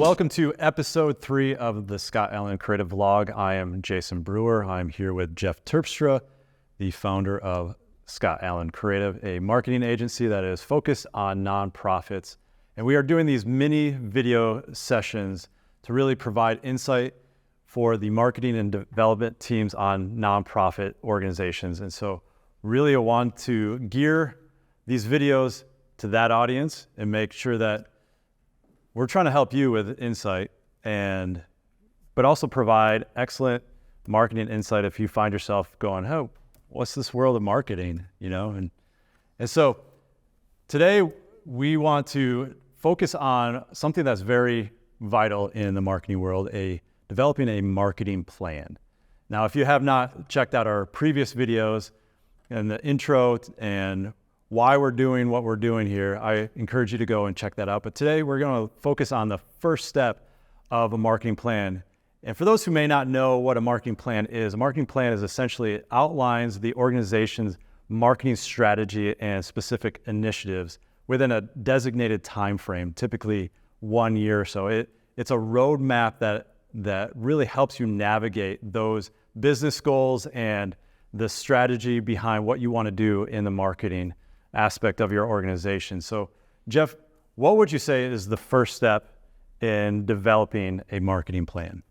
welcome to episode 3 of the Scott Allen Creative Vlog. I am Jason Brewer. I'm here with Jeff Terpstra, the founder of Scott Allen Creative, a marketing agency that is focused on nonprofits. And we are doing these mini video sessions to really provide insight for the marketing and development teams on nonprofit organizations. And so really I want to gear these videos to that audience and make sure that we're trying to help you with insight but also provide excellent marketing insight if you find yourself going, oh, what's this world of marketing, And so today we want to focus on something that's very vital in the marketing world, developing a marketing plan. Now, if you have not checked out our previous videos and the intro and why we're doing what we're doing here, I encourage you to go and check that out. But today we're going to focus on the first step of a marketing plan. And for those who may not know what a marketing plan is, a marketing plan is essentially it outlines the organization's marketing strategy and specific initiatives within a designated time frame, typically 1 year or so. It's a roadmap that really helps you navigate those business goals and the strategy behind what you want to do in the marketing aspect of your organization. So, Jeff, what would you say is the first step in developing a marketing plan?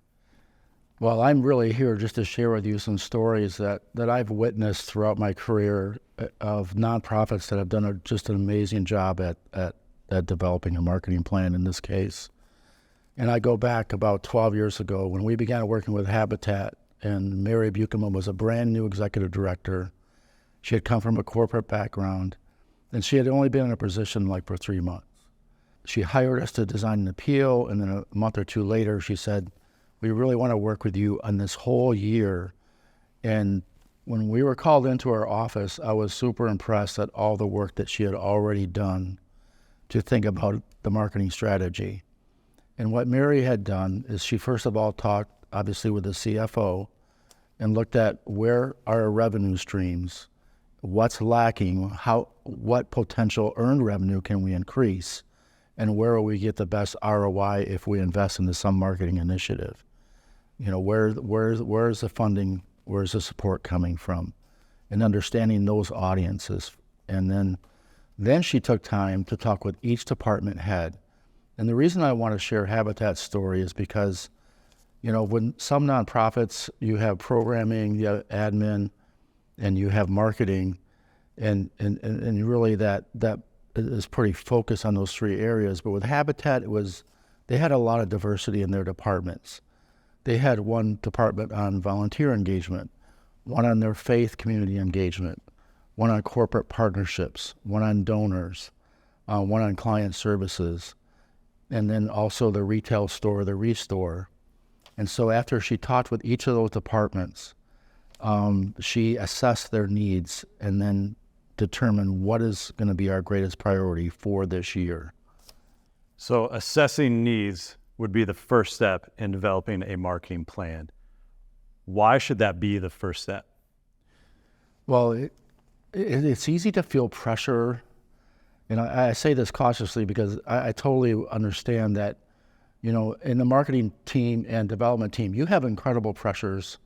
Well, I'm really here just to share with you some stories that I've witnessed throughout my career of nonprofits that have done just an amazing job at developing a marketing plan in this case. And I go back about 12 years ago when we began working with Habitat, and Mary Buchanan was a brand new executive director. She had come from a corporate background, and she had only been in a position for 3 months. She hired us to design an appeal, and then a month or two later, she said, we really want to work with you on this whole year. And when we were called into her office, I was super impressed at all the work that she had already done to think about the marketing strategy. And what Mary had done is she first of all talked, obviously, with the CFO and looked at where are our revenue streams, what's lacking, what potential earned revenue can we increase, and where will we get the best ROI if we invest into some marketing initiative. Where's the funding, where's the support coming from, and understanding those audiences. And then she took time to talk with each department head. And the reason I want to share Habitat's story is because, when some nonprofits, you have programming, you have admin, and you have marketing, and really that is pretty focused on those 3 areas. But with Habitat, they had a lot of diversity in their departments. They had one department on volunteer engagement, one on their faith community engagement, one on corporate partnerships, one on donors, one on client services, and then also the retail store, the Restore. And so after she talked with each of those departments, she assessed their needs and then determined what is going to be our greatest priority for this year. So assessing needs would be the first step in developing a marketing plan. Why should that be the first step? Well, it's easy to feel pressure. And I say this cautiously because I totally understand that, in the marketing team and development team, you have incredible pressures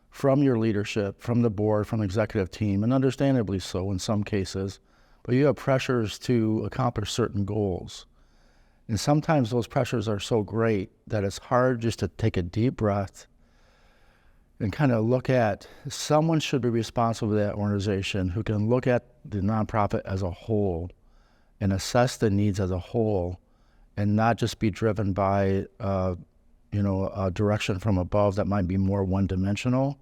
from your leadership, from the board, from the executive team, and understandably so in some cases, but you have pressures to accomplish certain goals. And sometimes those pressures are so great that it's hard just to take a deep breath and kind of look at someone should be responsible for that organization who can look at the nonprofit as a whole and assess the needs as a whole and not just be driven by a direction from above that might be more one-dimensional.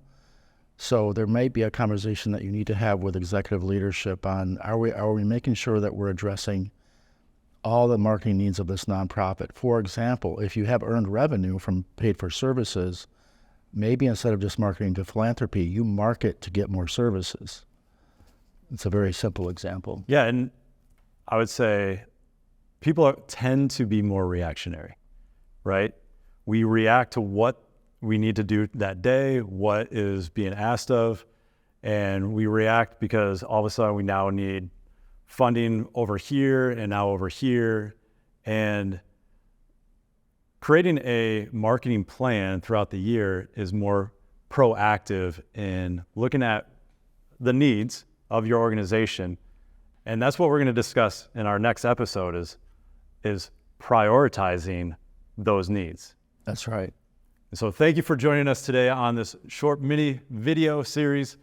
So there may be a conversation that you need to have with executive leadership on are we making sure that we're addressing all the marketing needs of this nonprofit. For example, if you have earned revenue from paid for services, maybe instead of just marketing to philanthropy, you market to get more services. It's a very simple example. Yeah, and I would say people tend to be more reactionary, right? We react to what we need to do that day, what is being asked of, and we react because all of a sudden we now need funding over here and now over here. And creating a marketing plan throughout the year is more proactive in looking at the needs of your organization. And that's what we're going to discuss in our next episode is prioritizing those needs. That's right. So thank you for joining us today on this short mini video series.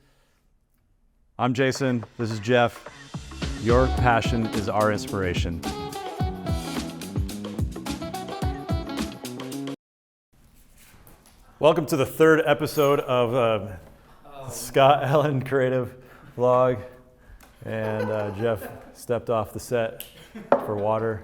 I'm Jason, this is Jeff. Your passion is our inspiration. Welcome to the third episode of Scott Allen Creative Vlog. And Jeff stepped off the set for water.